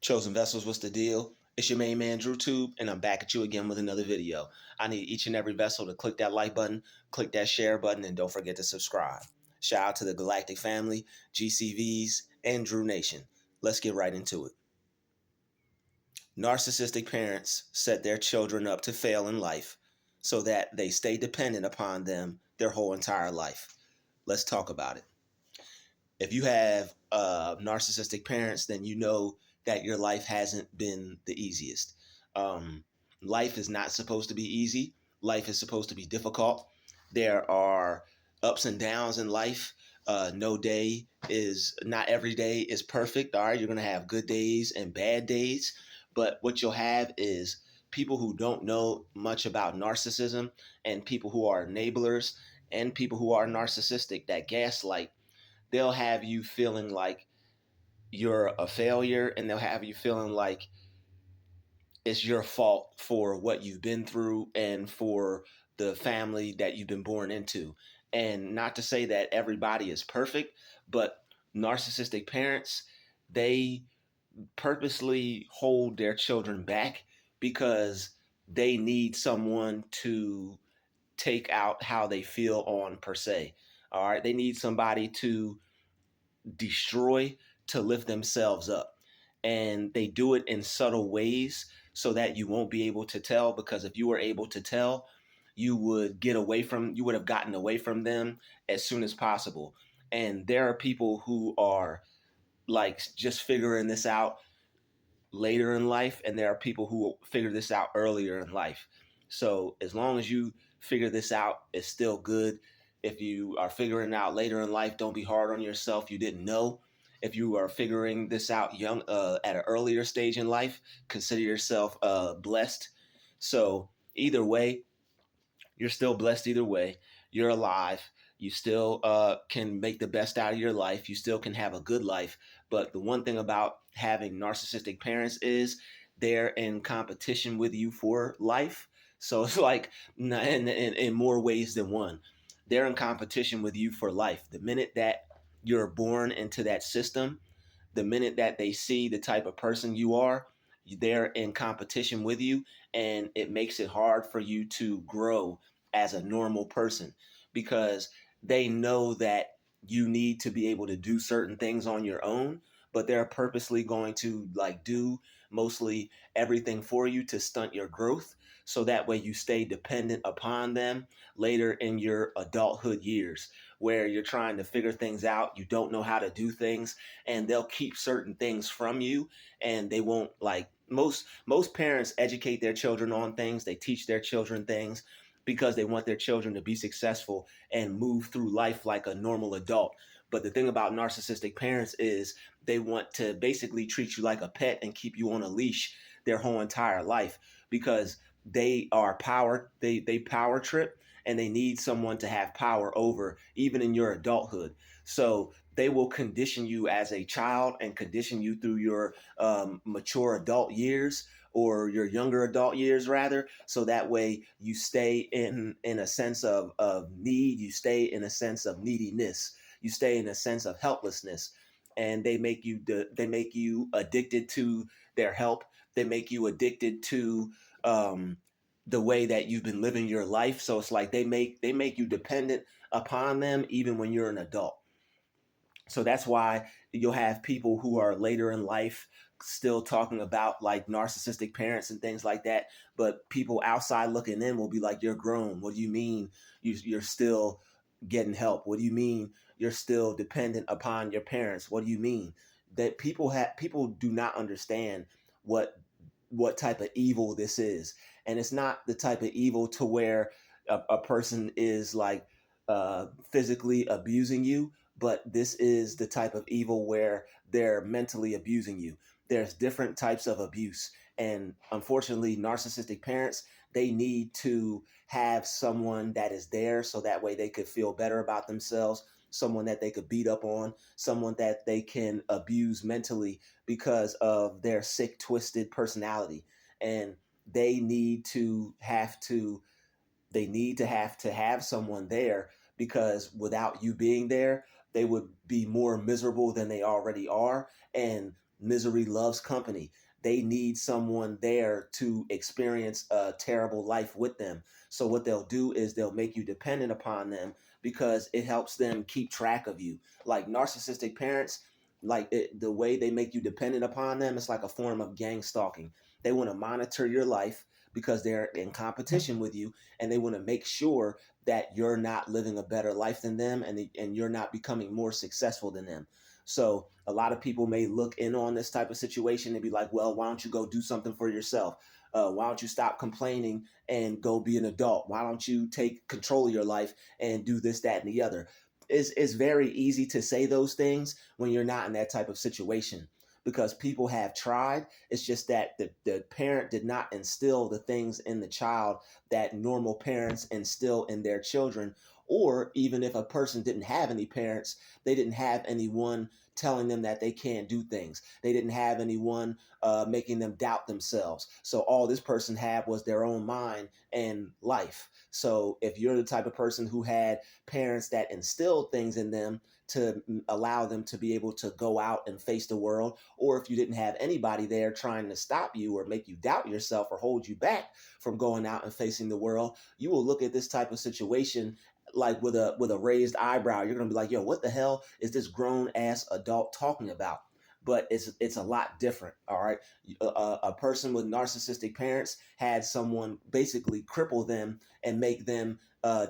Chosen Vessels, what's the deal? It's your main man, Druuill, and I'm back at you again with another video. I need each and every vessel to click that like button, click that share button, and don't forget to subscribe. Shout out to the Galactic family, GCVs, and Drew Nation. Let's get right into it. Narcissistic parents set their children up to fail in life so that they stay dependent upon them their whole entire life. Let's talk about it. If you have narcissistic parents, then you know that your life hasn't been the easiest. Um, Life is not supposed to be easy. Life is supposed to be difficult. There are ups and downs in life. No day is not every day is perfect. All right, you're gonna have good days and bad days, but what you'll have is people who don't know much about narcissism and people who are enablers and people who are narcissistic that gaslight. They'll have you feeling like you're a failure, and they'll have you feeling like it's your fault for what you've been through and for the family that you've been born into. And not to say that everybody is perfect, but narcissistic parents, they purposely hold their children back because they need someone to take out how they feel on per se. All right, they need somebody to destroy to lift themselves up. And they do it in subtle ways so that you won't be able to tell, because if you were able to tell, you would you would have gotten away from them as soon as possible. And there are people who are like just figuring this out later in life, and there are people who will figure this out earlier in life. So as long as you figure this out, it's still good. If you are figuring it out later in life, don't be hard on yourself. You didn't know. If you are figuring this out young at an earlier stage in life, consider yourself blessed. So either way, you're still blessed either way. You're alive. You still can make the best out of your life. You still can have a good life. But the one thing about having narcissistic parents is they're in competition with you for life. So it's like in more ways than one. They're in competition with you for life. The minute that you're born into that system, the minute that they see the type of person you are, they're in competition with you, and it makes it hard for you to grow as a normal person because they know that you need to be able to do certain things on your own, but they're purposely going to like do mostly everything for you to stunt your growth so that way you stay dependent upon them later in your adulthood years where you're trying to figure things out, you don't know how to do things, and they'll keep certain things from you, and they won't like most parents educate their children on things. They teach their children things because they want their children to be successful and move through life like a normal adult. But the thing about narcissistic parents is they want to basically treat you like a pet and keep you on a leash their whole entire life because they are they power trip, and they need someone to have power over even in your adulthood. So they will condition you as a child and condition you through your mature adult years, or your younger adult years rather, so that way you stay in a sense of need, you stay in a sense of neediness, you stay in a sense of helplessness, and they make you addicted to their help. They make you addicted to um, the way that you've been living your life. So it's like they make you dependent upon them even when you're an adult. So that's why you'll have people who are later in life still talking about like narcissistic parents and things like that. But people outside looking in will be like, you're grown. What do you mean you're still getting help? What do you mean you're still dependent upon your parents? What do you mean? That people do not understand what type of evil this is. And it's not the type of evil to where a person is like physically abusing you, but this is the type of evil where they're mentally abusing you. There's different types of abuse. And unfortunately, narcissistic parents, they need to have someone that is there so that way they could feel better about themselves, someone that they could beat up on, someone that they can abuse mentally because of their sick, twisted personality. And they need to have to have someone there, because without you being there, they would be more miserable than they already are. And misery loves company. They need someone there to experience a terrible life with them. So what they'll do is they'll make you dependent upon them because it helps them keep track of you. Like narcissistic parents, the way they make you dependent upon them, it's like a form of gang stalking. They want to monitor your life because they're in competition with you, and they want to make sure that you're not living a better life than them, and you're not becoming more successful than them. So a lot of people may look in on this type of situation and be like, well, why don't you go do something for yourself? Why don't you stop complaining and go be an adult? Why don't you take control of your life and do this, that, and the other? It's very easy to say those things when you're not in that type of situation, because people have tried. It's just that the parent did not instill the things in the child that normal parents instill in their children. Or even if a person didn't have any parents, they didn't have anyone telling them that they can't do things. They didn't have anyone making them doubt themselves. So all this person had was their own mind and life. So if you're the type of person who had parents that instilled things in them to allow them to be able to go out and face the world, or if you didn't have anybody there trying to stop you or make you doubt yourself or hold you back from going out and facing the world, you will look at this type of situation like with a raised eyebrow. You're gonna be like, yo, what the hell is this grown ass adult talking about? But it's a lot different. All right, a person with narcissistic parents had someone basically cripple them and make them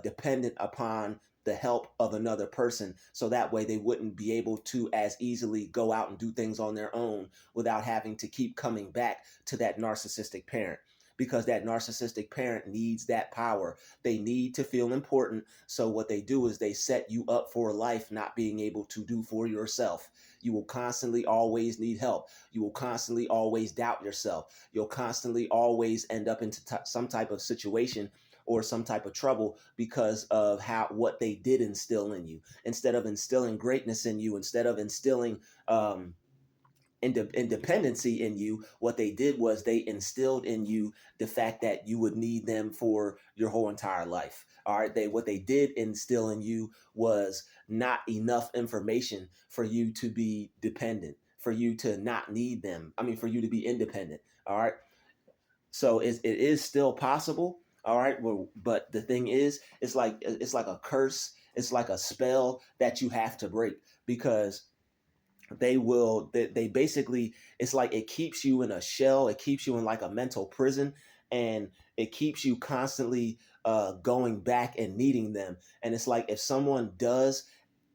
dependent upon the help of another person, so that way they wouldn't be able to as easily go out and do things on their own without having to keep coming back to that narcissistic parent, because that narcissistic parent needs that power. They need to feel important. So what they do is they set you up for life not being able to do for yourself. You will constantly always need help. You will constantly always doubt yourself. You'll constantly always end up into some type of situation or some type of trouble because of what they did instill in you. Instead of instilling greatness in you, instead of instilling independency in you, what they did was they instilled in you the fact that you would need them for your whole entire life. All right, what they did instill in you was not enough information for you to be dependent, for you to not need them. I mean, for you to be independent. All right, so it is still possible. All right, well, but the thing is, it's like a curse. It's like a spell that you have to break, because they basically, it's like it keeps you in a shell. It keeps you in like a mental prison, and it keeps you constantly going back and needing them. And it's like if someone does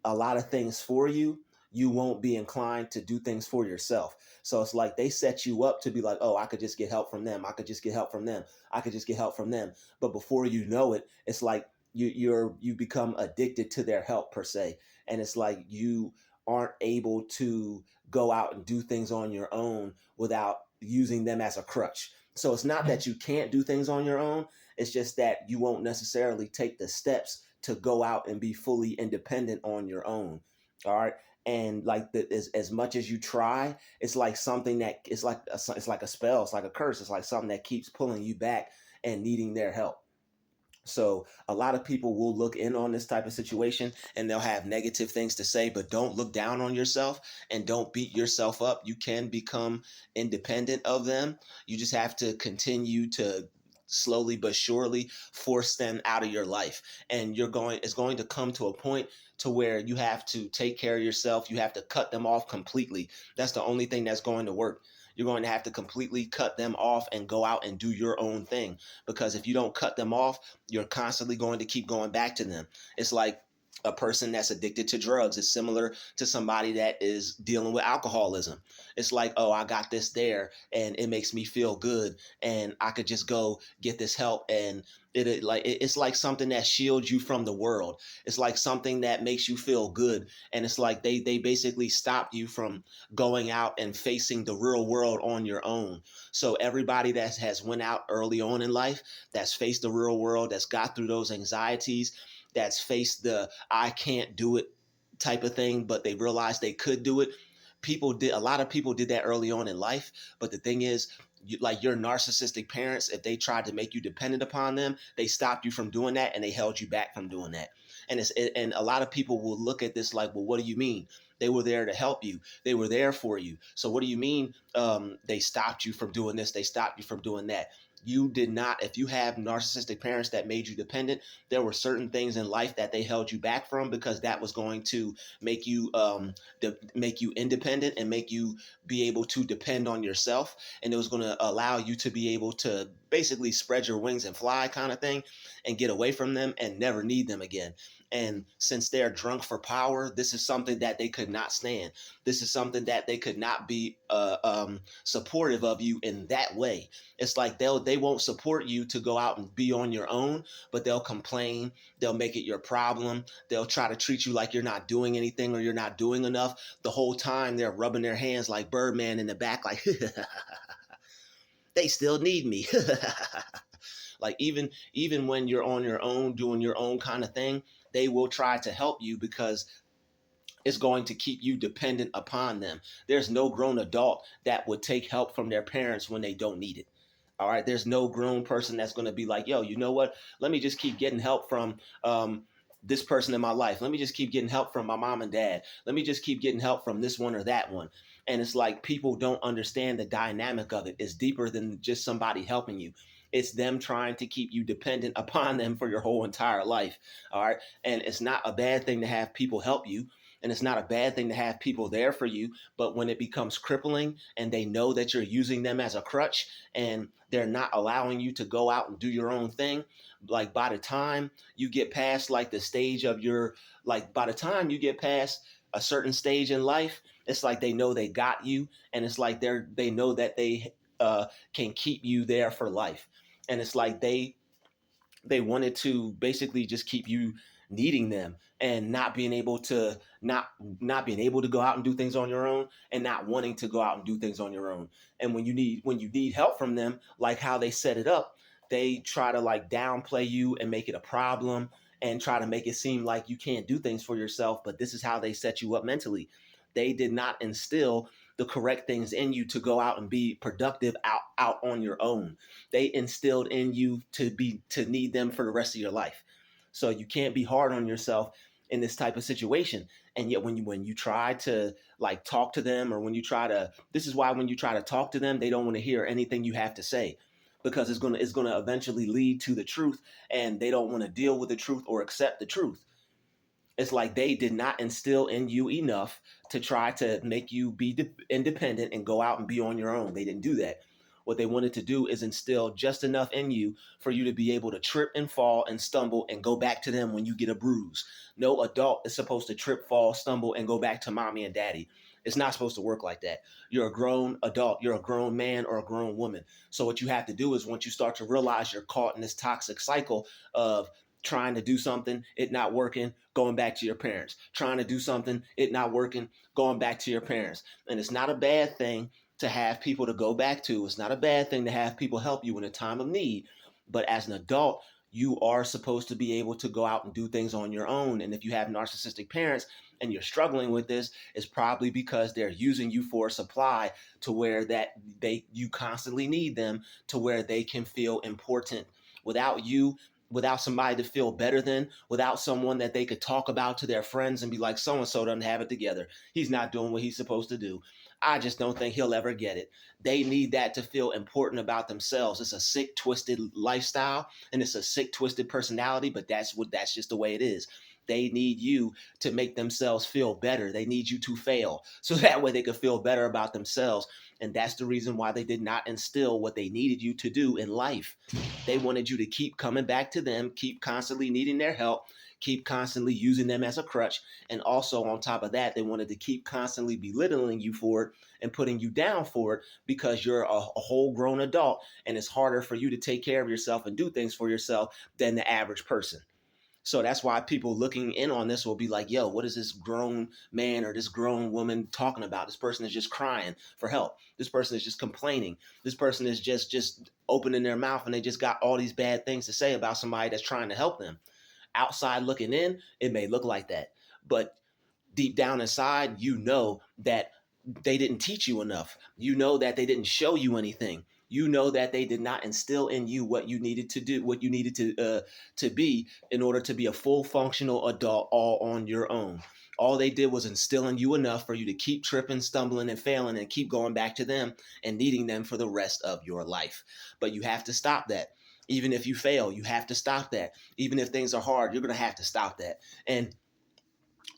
a lot of things for you, you won't be inclined to do things for yourself. So it's like they set you up to be like, oh, I could just get help from them. I could just get help from them. I could just get help from them. But before you know it, it's like you become addicted to their help per se. And it's like you aren't able to go out and do things on your own without using them as a crutch. So it's not that you can't do things on your own. It's just that you won't necessarily take the steps to go out and be fully independent on your own. All right. And like as much as you try, it's like something that it's like a spell. It's like a curse. It's like something that keeps pulling you back and needing their help. So a lot of people will look in on this type of situation and they'll have negative things to say, but don't look down on yourself and don't beat yourself up. You can become independent of them. You just have to continue to slowly but surely force them out of your life. And it's going to come to a point to where you have to take care of yourself. You have to cut them off completely. That's the only thing that's going to work. You're going to have to completely cut them off and go out and do your own thing. Because if you don't cut them off, you're constantly going to keep going back to them. It's like a person that's addicted to drugs. It's similar to somebody that is dealing with alcoholism. It's like, oh, I got this there and it makes me feel good and I could just go get this help, and it's like something that shields you from the world. It's like something that makes you feel good, and it's like they basically stop you from going out and facing the real world on your own. So everybody that has went out early on in life, that's faced the real world, that's got through those anxieties, that's faced the I can't do it type of thing, but they realized they could do it. A lot of people did that early on in life. But the thing is, like your narcissistic parents, if they tried to make you dependent upon them, they stopped you from doing that and they held you back from doing that. And a lot of people will look at this like, well, what do you mean? They were there to help you. They were there for you. So what do you mean they stopped you from doing this? They stopped you from doing that. You did not. If you have narcissistic parents that made you dependent, there were certain things in life that they held you back from because that was going to make you make you independent and make you be able to depend on yourself. And it was going to allow you to be able to basically spread your wings and fly kind of thing and get away from them and never need them again. And since they're drunk for power, this is something that they could not stand. This is something that they could not be supportive of you in that way. It's like they won't support you to go out and be on your own, but they'll complain. They'll make it your problem. They'll try to treat you like you're not doing anything or you're not doing enough. The whole time they're rubbing their hands like Birdman in the back, like they still need me. Like even when you're on your own doing your own kind of thing, they will try to help you because it's going to keep you dependent upon them. There's no grown adult that would take help from their parents when they don't need it. All right. There's no grown person that's going to be like, yo, you know what? Let me just keep getting help from this person in my life. Let me just keep getting help from my mom and dad. Let me just keep getting help from this one or that one. And it's like people don't understand the dynamic of it. It's deeper than just somebody helping you. It's them trying to keep you dependent upon them for your whole entire life. All right. And it's not a bad thing to have people help you. And it's not a bad thing to have people there for you. But when it becomes crippling and they know that you're using them as a crutch and they're not allowing you to go out and do your own thing, like by the time you get past like the stage of your, like by the time you get past a certain stage in life, it's like they know they got you. And it's like they know that they can keep you there for life. And it's like they wanted to basically just keep you needing them and not being able to not being able to go out and do things on your own and not wanting to go out and do things on your own. And when you need help from them, like how they set it up, they try to like downplay you and make it a problem and try to make it seem like you can't do things for yourself. But this is how they set you up mentally. They did not instill the correct things in you to go out and be productive out on your own. They instilled in you to need them for the rest of your life. So you can't be hard on yourself in this type of situation. And yet when you try to like talk to them, or when you try to, this is why when you try to talk to them, they don't want to hear anything you have to say, because it's gonna eventually lead to the truth, and they don't want to deal with the truth or accept the truth. It's like they did not instill in you enough to try to make you be independent and go out and be on your own. They didn't do that. What they wanted to do is instill just enough in you for you to be able to trip and fall and stumble and go back to them when you get a bruise. No adult is supposed to trip, fall, stumble, and go back to mommy and daddy. It's not supposed to work like that. You're a grown adult. You're a grown man or a grown woman. So what you have to do is, once you start to realize you're caught in this toxic cycle of trying to do something, it not working, going back to your parents, trying to do something, it not working, going back to your parents. And it's not a bad thing to have people to go back to. It's not a bad thing to have people help you in a time of need. But as an adult, you are supposed to be able to go out and do things on your own. And if you have narcissistic parents and you're struggling with this, it's probably because they're using you for a supply, to where that you constantly need them, to where they can feel important. Without you, without somebody to feel better than, without someone that they could talk about to their friends and be like, so and so doesn't have it together. He's not doing what he's supposed to do. I just don't think he'll ever get it. They need that to feel important about themselves. It's a sick, twisted lifestyle, and it's a sick, twisted personality, but that's just the way it is. They need you to make themselves feel better. They need you to fail, so that way they can feel better about themselves. And that's the reason why they did not instill what they needed you to do in life. They wanted you to keep coming back to them, keep constantly needing their help, keep constantly using them as a crutch. And also, on top of that, they wanted to keep constantly belittling you for it and putting you down for it, because you're a whole grown adult and it's harder for you to take care of yourself and do things for yourself than the average person. So that's why people looking in on this will be like, yo, what is this grown man or this grown woman talking about? This person is just crying for help. This person is just complaining. This person is just opening their mouth, and they just got all these bad things to say about somebody that's trying to help them. Outside looking in, it may look like that. But deep down inside, you know that they didn't teach you enough. You know that they didn't show you anything. You know that they did not instill in you what you needed to do, what you needed to be in order to be a full functional adult all on your own. All they did was instill in you enough for you to keep tripping, stumbling, and failing and keep going back to them and needing them for the rest of your life. But you have to stop that. Even if you fail, you have to stop that. Even if things are hard, you're going to have to stop that. And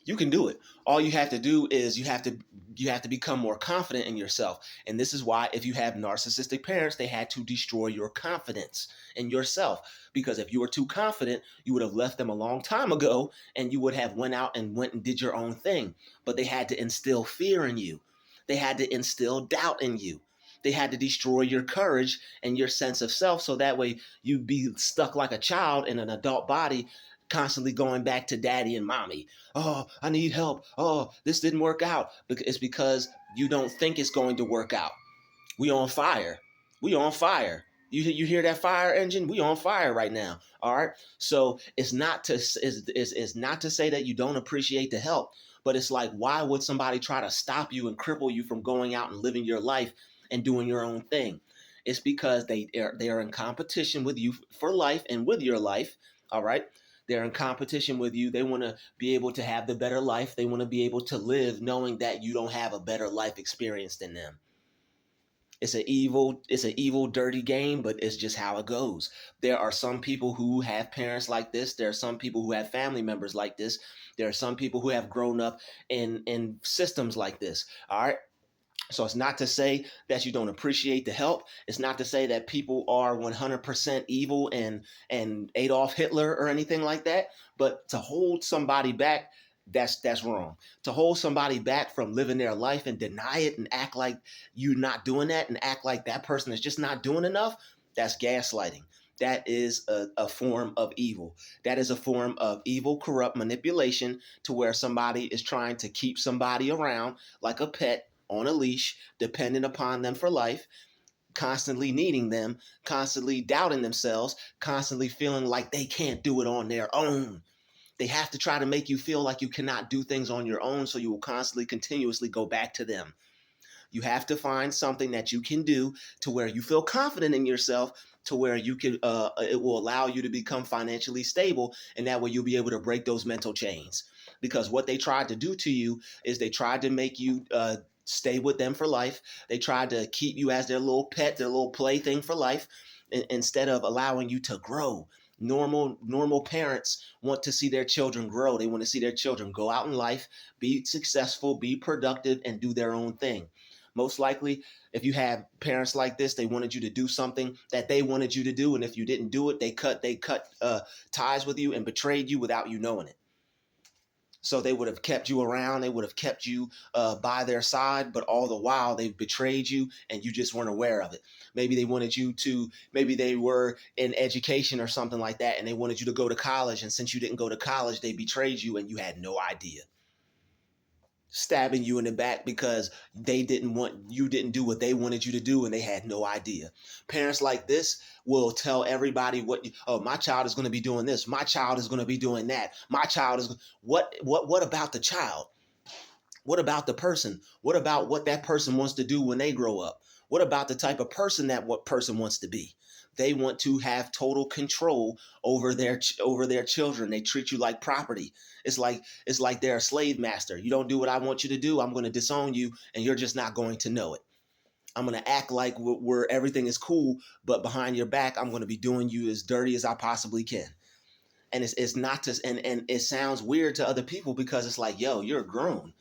you can do it. All you have to do is you have to become more confident in yourself. And this is why if you have narcissistic parents, they had to destroy your confidence in yourself. Because if you were too confident, you would have left them a long time ago and you would have went and did your own thing. But they had to instill fear in you. They had to instill doubt in you. They had to destroy your courage and your sense of self so that way you'd be stuck like a child in an adult body, constantly going back to daddy and mommy. Oh, I need help. Oh, this didn't work out. It's because you don't think it's going to work out. We on fire. We on fire. You hear that fire engine? We on fire right now. All right. So it's not to say that you don't appreciate the help, but it's like, why would somebody try to stop you and cripple you from going out and living your life and doing your own thing? It's because they are in competition with you for life and with your life. All right. They're in competition with you. They want to be able to have the better life. They want to be able to live knowing that you don't have a better life experience than them. It's an evil, dirty game, but it's just how it goes. There are some people who have parents like this. There are some people who have family members like this. There are some people who have grown up in systems like this. All right. So it's not to say that you don't appreciate the help. It's not to say that people are 100% evil and Adolf Hitler or anything like that. But to hold somebody back, that's wrong. To hold somebody back from living their life and deny it and act like you're not doing that and act like that person is just not doing enough, that's gaslighting. That is a form of evil. That is a form of evil, corrupt manipulation to where somebody is trying to keep somebody around like a pet on a leash, dependent upon them for life, constantly needing them, constantly doubting themselves, constantly feeling like they can't do it on their own. They have to try to make you feel like you cannot do things on your own, so you will constantly, continuously go back to them. You have to find something that you can do to where you feel confident in yourself, to where you can it will allow you to become financially stable, and that way you'll be able to break those mental chains. Because what they tried to do to you is they tried to make you stay with them for life. They tried to keep you as their little pet, their little plaything for life, instead of allowing you to grow. Normal parents want to see their children grow. They want to see their children go out in life, be successful, be productive, and do their own thing. Most likely, if you have parents like this, they wanted you to do something that they wanted you to do, and if you didn't do it, they cut ties with you and betrayed you without you knowing it. So they would have kept you around, they would have kept you by their side, but all the while they betrayed you and you just weren't aware of it. Maybe they wanted you to, maybe they were in education or something like that, and they wanted you to go to college, and since you didn't go to college, they betrayed you and you had no idea, stabbing you in the back because you didn't do what they wanted you to do and they had no idea. Parents like this will tell everybody oh, my child is going to be doing this, my child is going to be doing that, my child is what about the child? What about the person? What about what that person wants to do when they grow up? What about the type of person that what person wants to be? They want to have total control over their children. They treat you like property. It's like they're a slave master. You don't do what I want you to do, I'm going to disown you, and you're just not going to know it. I'm going to act like where everything is cool, but behind your back, I'm going to be doing you as dirty as I possibly can. And it's not just and it sounds weird to other people because it's like, yo, you're grown.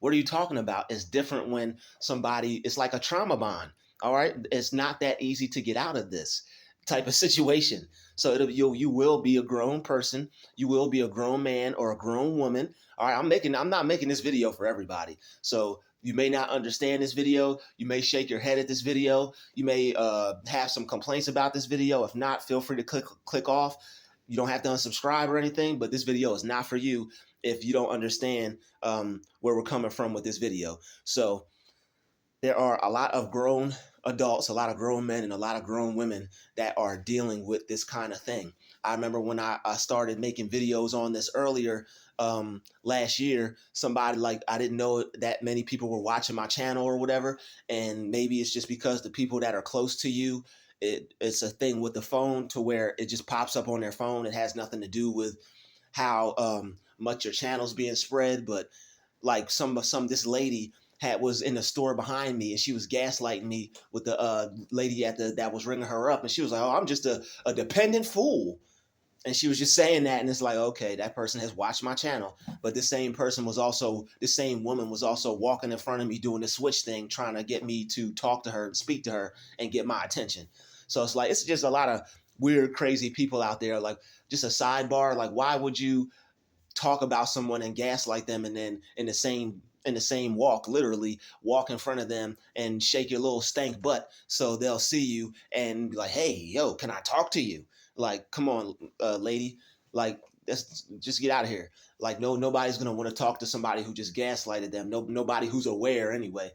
What are you talking about? It's different when it's like a trauma bond. All right. It's not that easy to get out of this type of situation. So you will be a grown person. You will be a grown man or a grown woman. All right. I'm not making this video for everybody. So you may not understand this video. You may shake your head at this video. You may have some complaints about this video. If not, feel free to click off. You don't have to unsubscribe or anything, but this video is not for you if you don't understand where we're coming from with this video. So there are a lot of grown adults, a lot of grown men, and a lot of grown women that are dealing with this kind of thing. I remember when I started making videos on this earlier last year, somebody like, I didn't know that many people were watching my channel or whatever. And maybe it's just because the people that are close to you, it's a thing with the phone to where it just pops up on their phone. It has nothing to do with how much your channel's being spread. But like this lady was in the store behind me, and she was gaslighting me with the lady that was ringing her up, and she was like, "Oh, I'm just a dependent fool." And she was just saying that, and it's like, okay, that person has watched my channel. But this same woman was also walking in front of me doing the switch thing, trying to get me to talk to her and speak to her and get my attention. So it's like, it's just a lot of weird, crazy people out there. Like, just a sidebar, like, why would you talk about someone and gaslight them, and then in the same walk, literally walk in front of them and shake your little stank butt so they'll see you and be like, "Hey, yo, can I talk to you?" Like, come on, lady, like, let's just get out of here. Like, no, nobody's gonna want to talk to somebody who just gaslighted them. No, nobody who's aware anyway.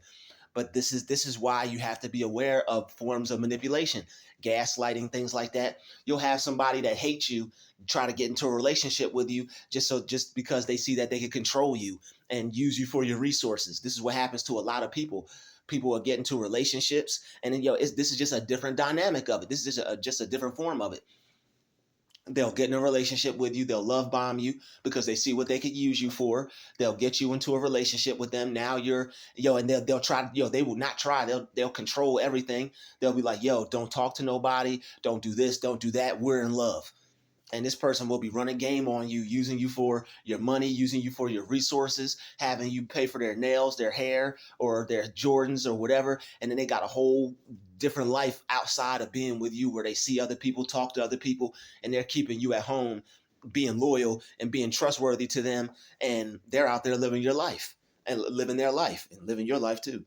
But this is why you have to be aware of forms of manipulation, gaslighting, things like that. You'll have somebody that hates you try to get into a relationship with you just because they see that they can control you and use you for your resources. This is what happens to a lot of people. People will get into relationships, and then this is just a different dynamic of it. This is just a different form of it. They'll get in a relationship with you. They'll love bomb you because they see what they could use you for. They'll get you into a relationship with them. Now you're, and they'll try, they will not try. They'll control everything. They'll be like, "Yo, don't talk to nobody. Don't do this. Don't do that. We're in love." And this person will be running game on you, using you for your money, using you for your resources, having you pay for their nails, their hair, or their Jordans or whatever. And then they got a whole different life outside of being with you, where they see other people, talk to other people, and they're keeping you at home, being loyal and being trustworthy to them. And they're out there living your life and living their life and living your life too.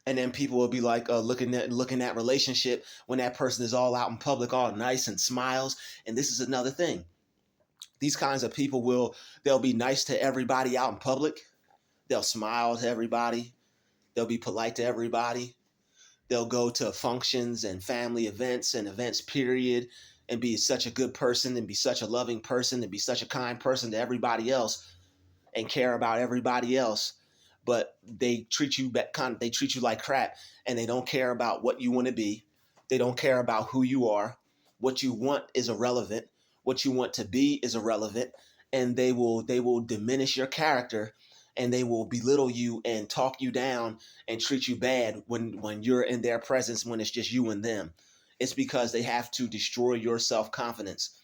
And then people will be like, looking at relationship when that person is all out in public, all nice and smiles. And this is another thing. These kinds of people they'll be nice to everybody out in public. They'll smile to everybody. They'll be polite to everybody. They'll go to functions and family events and events, period, and be such a good person and be such a loving person and be such a kind person to everybody else and care about everybody else. But they treat you like crap, and they don't care about what you want to be. They don't care about who you are. What you want is irrelevant. What you want to be is irrelevant, and they will diminish your character, and they will belittle you and talk you down and treat you bad when you're in their presence, when it's just you and them. It's because they have to destroy your self-confidence.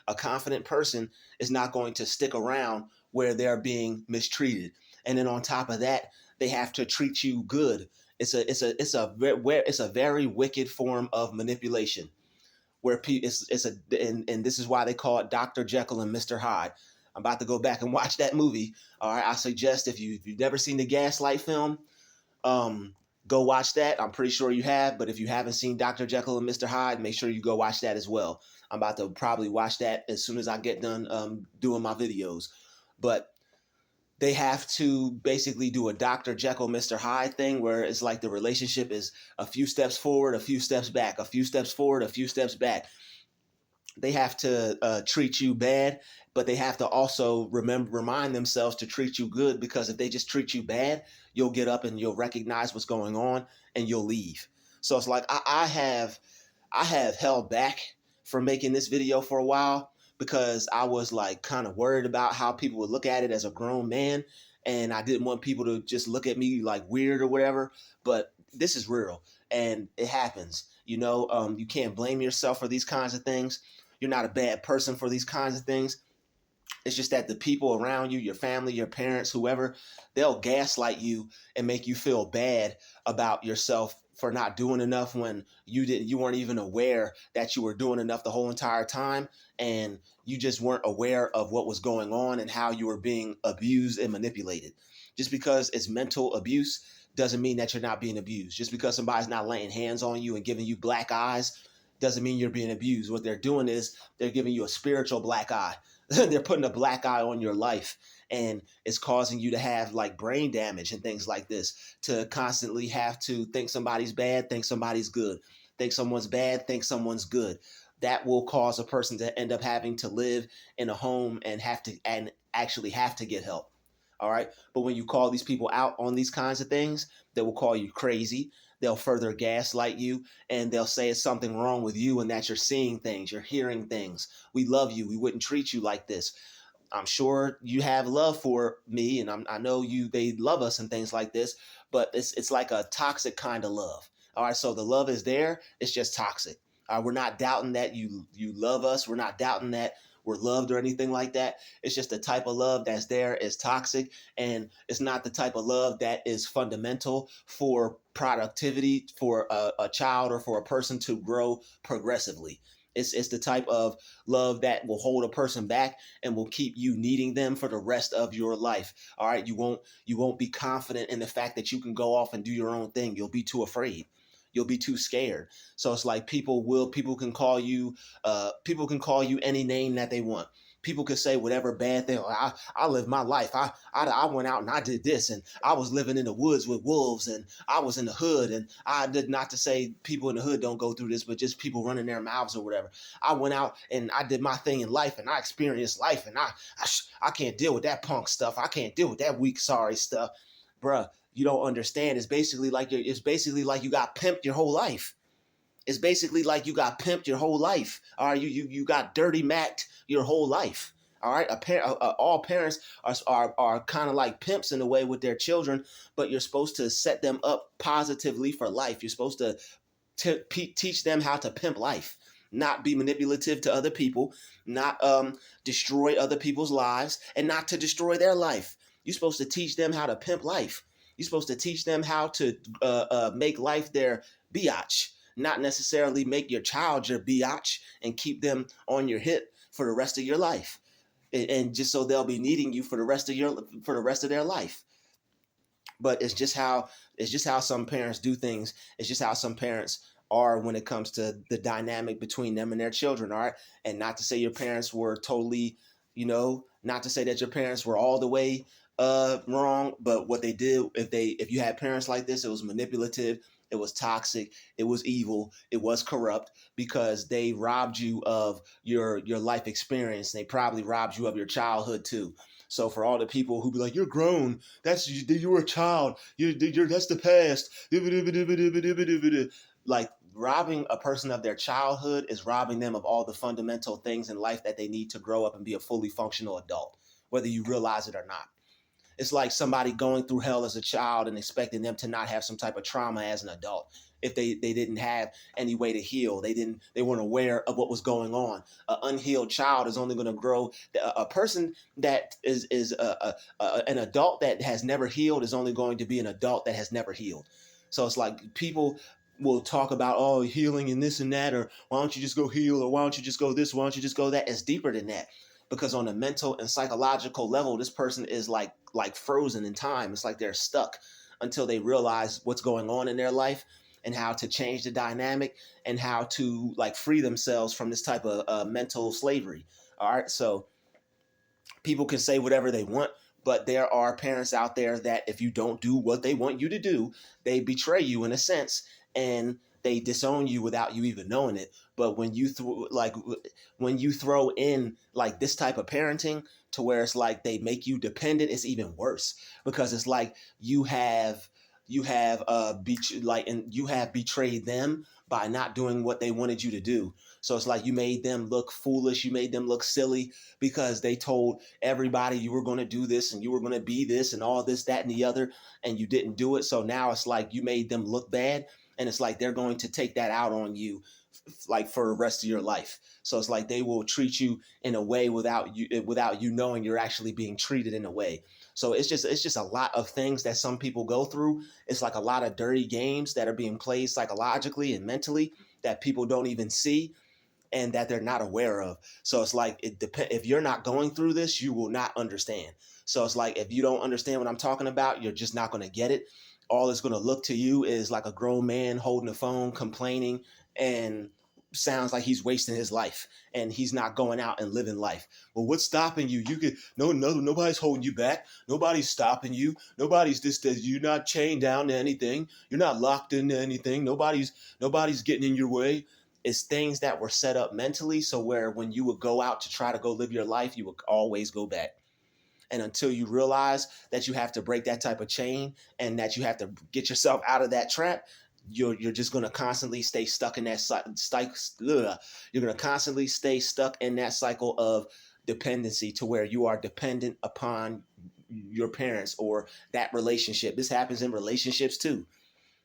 A confident person is not going to stick around where they're being mistreated. And then on top of that, they have to treat you good. It's a very wicked form of manipulation, where and this is why they call it Dr. Jekyll and Mr. Hyde. I'm about to go back and watch that movie. All right, I suggest, if you've never seen the Gaslight film, um, go watch that. I'm pretty sure you have, but if you haven't seen Dr. Jekyll and Mr. Hyde, make sure you go watch that as well. I'm about to probably watch that as soon as I get done doing my videos. But they have to basically do a Dr. Jekyll, Mr. Hyde thing, where it's like the relationship is a few steps forward, a few steps back, a few steps forward, a few steps back. They have to treat you bad, but they have to also remind themselves to treat you good, because if they just treat you bad, you'll get up and you'll recognize what's going on and you'll leave. So it's like, I have held back from making this video for a while, because I was like kind of worried about how people would look at it as a grown man, and I didn't want people to just look at me like weird or whatever. But this is real, and it happens. You can't blame yourself for these kinds of things. You're not a bad person for these kinds of things. It's just that the people around you, your family, your parents, whoever, they'll gaslight you and make you feel bad about yourself for not doing enough, when you weren't even aware that you were doing enough the whole entire time, and you just weren't aware of what was going on and how you were being abused and manipulated. Just because it's mental abuse doesn't mean that you're not being abused. Just because somebody's not laying hands on you and giving you black eyes doesn't mean you're being abused. What they're doing is they're giving you a spiritual black eye. They're putting a black eye on your life, and it's causing you to have like brain damage and things like this, to constantly have to think somebody's bad, think somebody's good, think someone's bad, think someone's good. That will cause a person to end up having to live in a home and actually have to get help. All right. But when you call these people out on these kinds of things, they will call you crazy. They'll further gaslight you, and they'll say it's something wrong with you and that you're seeing things, you're hearing things. We love you. We wouldn't treat you like this. I'm sure you have love for me, and I know you. They love us and things like this, but it's like a toxic kind of love. All right, so the love is there. It's just toxic. We're not doubting that you love us. We're not doubting that we're loved or anything like that. It's just the type of love that's there is toxic, and it's not the type of love that is fundamental for productivity for a child or for a person to grow progressively. It's the type of love that will hold a person back and will keep you needing them for the rest of your life. All right, you won't be confident in the fact that you can go off and do your own thing. You'll be too afraid. You'll be too scared. So it's like people can call you any name that they want. People could say whatever bad thing. I lived my life. I went out and I did this, and I was living in the woods with wolves, and I was in the hood, and I did, not to say people in the hood don't go through this, but just people running their mouths or whatever. I went out and I did my thing in life, and I experienced life, and I can't deal with that punk stuff. I can't deal with that weak, sorry stuff, bruh. You don't understand. It's basically like you got pimped your whole life. It's basically like you got pimped your whole life. All right, you got dirty macked your whole life. All right, all parents are kind of like pimps in a way with their children, but you're supposed to set them up positively for life. You're supposed to teach them how to pimp life, not be manipulative to other people, not destroy other people's lives, and not to destroy their life. You're supposed to teach them how to pimp life. You're supposed to teach them how to make life their biatch, not necessarily make your child your biatch and keep them on your hip for the rest of your life, and just so they'll be needing you for the rest of their life. But it's just how some parents do things. It's just how some parents are when it comes to the dynamic between them and their children. All right, and not to say your parents were totally, not to say that your parents were all the way wrong, but what they did, if you had parents like this, it was manipulative, it was toxic, it was evil, it was corrupt, because they robbed you of your life experience. They probably robbed you of your childhood too. So for all the people who be like, you're grown, you were a child, that's the past. Like, robbing a person of their childhood is robbing them of all the fundamental things in life that they need to grow up and be a fully functional adult, whether you realize it or not. It's like somebody going through hell as a child and expecting them to not have some type of trauma as an adult. If they didn't have any way to heal, they weren't aware of what was going on. An unhealed child is only going to grow. A person that is an adult that has never healed is only going to be an adult that has never healed. So it's like people will talk about, oh, healing and this and that, or why don't you just go heal, or why don't you just go this, why don't you just go that. It's deeper than that, because on a mental and psychological level, this person is like frozen in time. It's like they're stuck until they realize what's going on in their life and how to change the dynamic and how to like free themselves from this type of mental slavery. All right, so people can say whatever they want, but there are parents out there that if you don't do what they want you to do, they betray you in a sense, and they disown you without you even knowing it. But when you throw in like this type of parenting, to where it's like they make you dependent, it's even worse, because it's like you have betrayed them by not doing what they wanted you to do. So it's like you made them look foolish, you made them look silly, because they told everybody you were going to do this and you were going to be this and all this, that, and the other, and you didn't do it. So now it's like you made them look bad, and it's like they're going to take that out on you like for the rest of your life. So it's like they will treat you in a way without you knowing you're actually being treated in a way. So it's just a lot of things that some people go through. It's like a lot of dirty games that are being played psychologically and mentally that people don't even see and that they're not aware of. So it's like if you're not going through this, you will not understand. So it's like if you don't understand what I'm talking about, you're just not going to get it. All it's going to look to you is like a grown man holding a phone, complaining and sounds like he's wasting his life and he's not going out and living life. Well, what's stopping you? You could nobody's holding you back. Nobody's stopping you. Nobody's you're not chained down to anything. You're not locked into anything. Nobody's getting in your way. It's things that were set up mentally, so where when you would go out to try to go live your life, you would always go back. And until you realize that you have to break that type of chain and that you have to get yourself out of that trap, you're just going to constantly stay stuck in that you're going to constantly stay stuck in that cycle of dependency to where you are dependent upon your parents or that relationship. This happens in relationships too.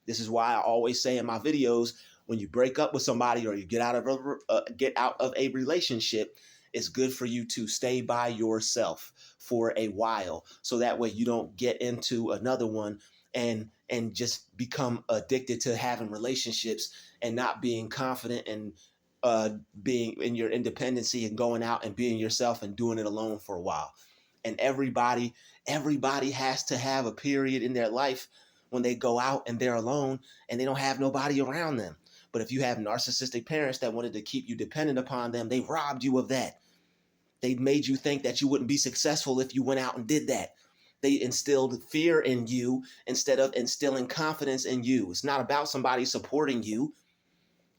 This is why I always say in my videos, when you break up with somebody or you get out of a relationship, it's good for you to stay by yourself for a while, so that way you don't get into another one and just become addicted to having relationships and not being confident and being in your independency and going out and being yourself and doing it alone for a while. And everybody has to have a period in their life when they go out and they're alone and they don't have nobody around them. But if you have narcissistic parents that wanted to keep you dependent upon them, they robbed you of that. They made you think that you wouldn't be successful if you went out and did that. They instilled fear in you instead of instilling confidence in you. It's not about somebody supporting you.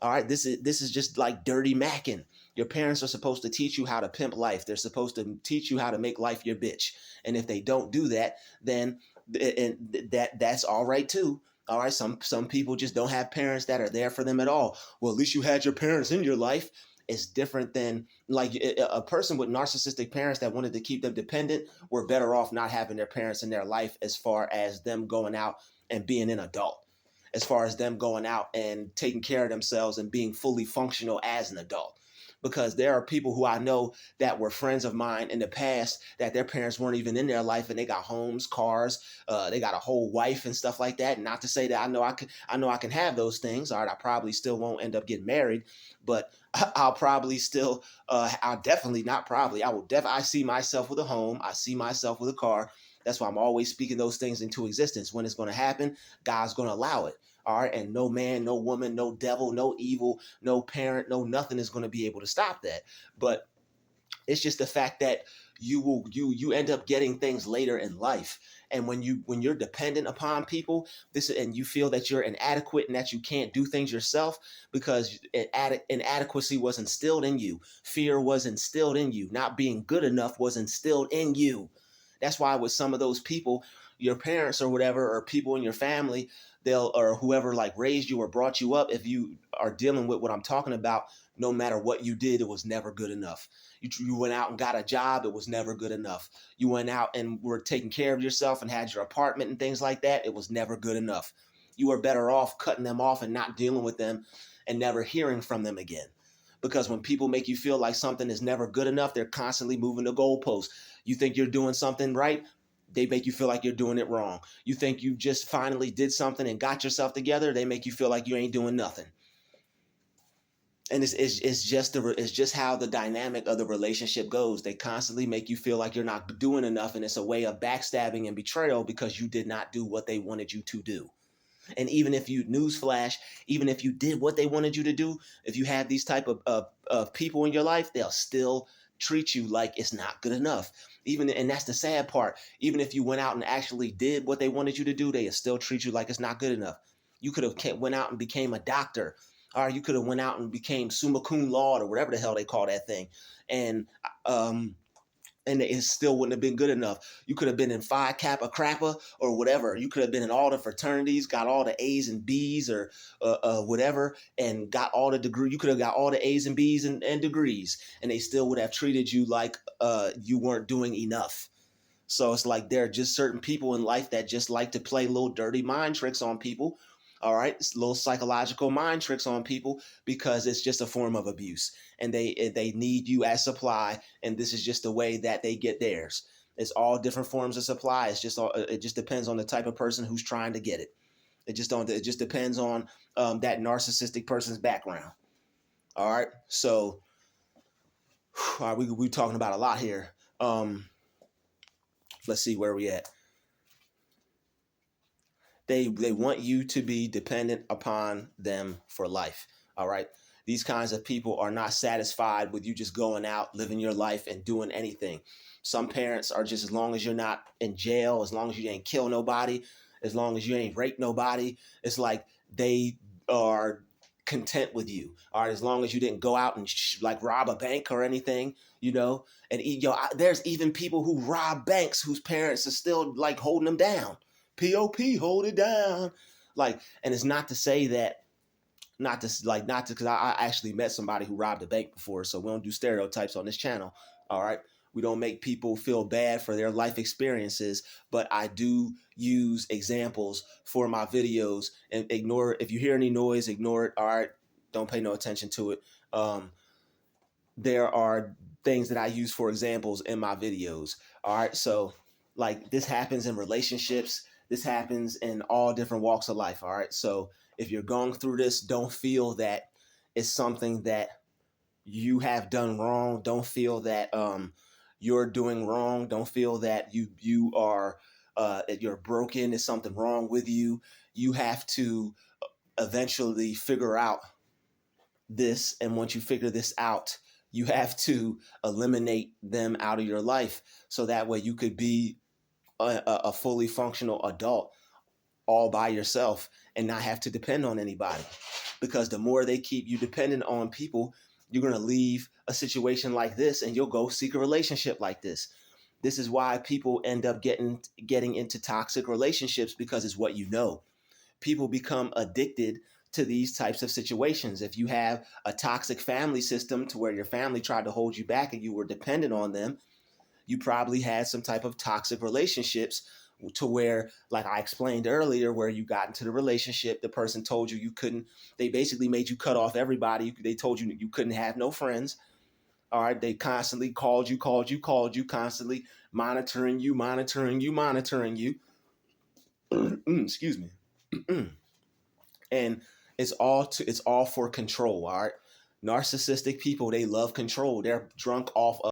All right, this is just like dirty macking. Your parents are supposed to teach you how to pimp life. They're supposed to teach you how to make life your bitch. And if they don't do that, then that's all right too. All right, some people just don't have parents that are there for them at all. Well, at least you had your parents in your life. It's different than like a person with narcissistic parents that wanted to keep them dependent were better off not having their parents in their life, as far as them going out and being an adult, as far as them going out and taking care of themselves and being fully functional as an adult. Because there are people who I know that were friends of mine in the past that their parents weren't even in their life, and they got homes, cars, they got a whole wife and stuff like that. Not to say that I know I can have those things. All right, I probably still won't end up getting married, but I'll probably still, I'll definitely not probably. I see myself with a home. I see myself with a car. That's why I'm always speaking those things into existence. When it's going to happen, God's going to allow it. All right. And no man, no woman, no devil, no evil, no parent, no nothing is going to be able to stop that. But it's just the fact that you end up getting things later in life. And when you're dependent upon people, and you feel that you're inadequate and that you can't do things yourself because inadequacy was instilled in you, fear was instilled in you, not being good enough was instilled in you. That's why with some of those people, your parents or whatever, or people in your family, they'll, or whoever like raised you or brought you up, if you are dealing with what I'm talking about, no matter what you did, it was never good enough. You went out and got a job, it was never good enough. You went out and were taking care of yourself and had your apartment and things like that, it was never good enough. You were better off cutting them off and not dealing with them and never hearing from them again. Because when people make you feel like something is never good enough, they're constantly moving the goalposts. You think you're doing something right, they make you feel like you're doing it wrong. You think you just finally did something and got yourself together, they make you feel like you ain't doing nothing. And it's just how the dynamic of the relationship goes. They constantly make you feel like you're not doing enough, and it's a way of backstabbing and betrayal because you did not do what they wanted you to do. And even if you, newsflash, even if you did what they wanted you to do, if you have these type of people in your life, they'll still treat you like it's not good enough. And that's the sad part. Even if you went out and actually did what they wanted you to do, they still treat you like it's not good enough. You could have went out and became a doctor, or you could have went out and became summa cum laude, or whatever the hell they call that thing, um, and it still wouldn't have been good enough. You could have been in Phi Kappa Krappa or whatever. You could have been in all the fraternities, got all the A's and B's or whatever, and got all the degree. You could have got all the A's and B's and degrees, and they still would have treated you like you weren't doing enough. So it's like there are just certain people in life that just like to play little dirty mind tricks on people. All right, it's little psychological mind tricks on people because it's just a form of abuse, and they need you as supply, and this is just the way that they get theirs. It's all different forms of supply. It just depends on the type of person who's trying to get it. It just depends on that narcissistic person's background. All right, so all right, we're talking about a lot here. Let's see where we at. They want you to be dependent upon them for life. All right. These kinds of people are not satisfied with you just going out, living your life and doing anything. Some parents are just, as long as you're not in jail, as long as you ain't kill nobody, as long as you ain't rape nobody, it's like they are content with you. All right, as long as you didn't go out and like rob a bank or anything, you know. And there's even people who rob banks whose parents are still like holding them down. POP, hold it down. Like, and it's not to say that, because I actually met somebody who robbed a bank before, so we don't do stereotypes on this channel. All right. We don't make people feel bad for their life experiences, but I do use examples for my videos, and ignore, if you hear any noise, ignore it. All right. Don't pay no attention to it. There are things that I use for examples in my videos. All right. So like, this happens in relationships. This happens in all different walks of life. All right. So if you're going through this, don't feel that it's something that you have done wrong. Don't feel that you're doing wrong. Don't feel that you are that you're broken. There's something wrong with you. You have to eventually figure out this, and once you figure this out, you have to eliminate them out of your life, so that way you could be a fully functional adult all by yourself and not have to depend on anybody. Because the more they keep you dependent on people, you're going to leave a situation like this and you'll go seek a relationship like this. This is why people end up getting into toxic relationships, because it's what you know. People become addicted to these types of situations. If you have a toxic family system to where your family tried to hold you back and you were dependent on them, you probably had some type of toxic relationships, to where, like I explained earlier, where you got into the relationship, the person told you you couldn't, they basically made you cut off everybody. They told you you couldn't have no friends. All right. They constantly called you, constantly monitoring you. Excuse me. And it's all for control. All right. Narcissistic people, they love control. They're drunk off of